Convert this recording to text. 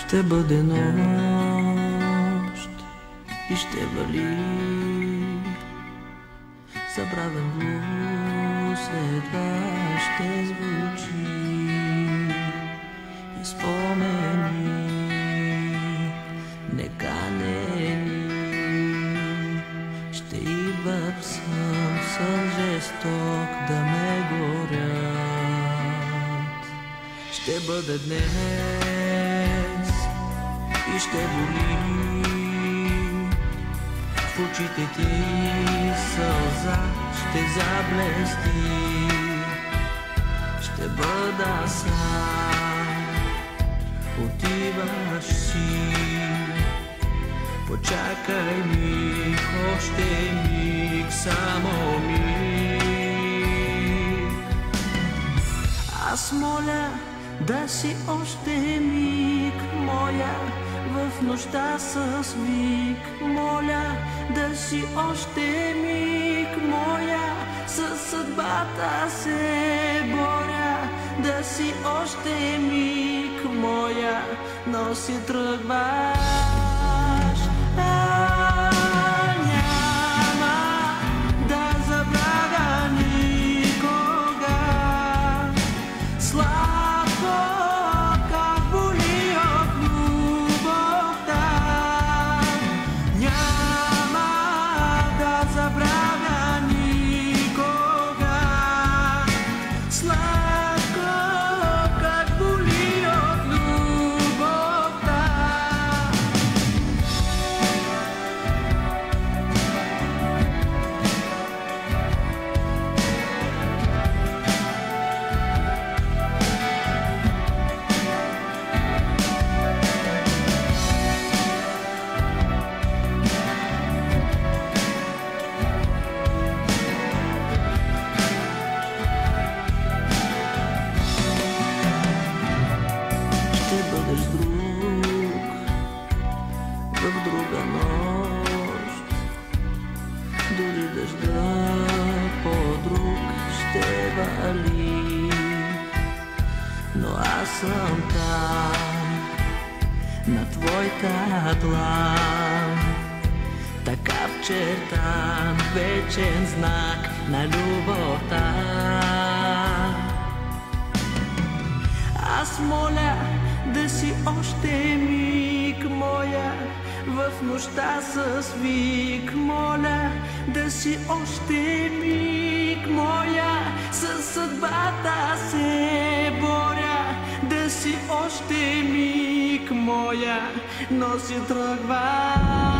Ще бъде нощ и ще вали забравен блуз, едва ще звучи и спомени неканени ще идват сън жесток да ме горят. Ще бъде днес и ще боли в очите ти сълза ще заблести. Ще бъда сам, отиваш си. Почакай миг, още миг, само миг. Аз моля да си още миг моя в нощта с вик. Моля да си още миг моя, със съдбата се боря. Да си още миг моя, но си тръгваш. В друга нощ, дори дъжда по-друг ще вали, но аз съм там, на твоята длан, така вчертан, вечен знак на любовта. Аз моля да си още миг моя в нощта с вик. Моля да си още миг моя, със съдбата се боря. Да си още миг моя, но си тръгва.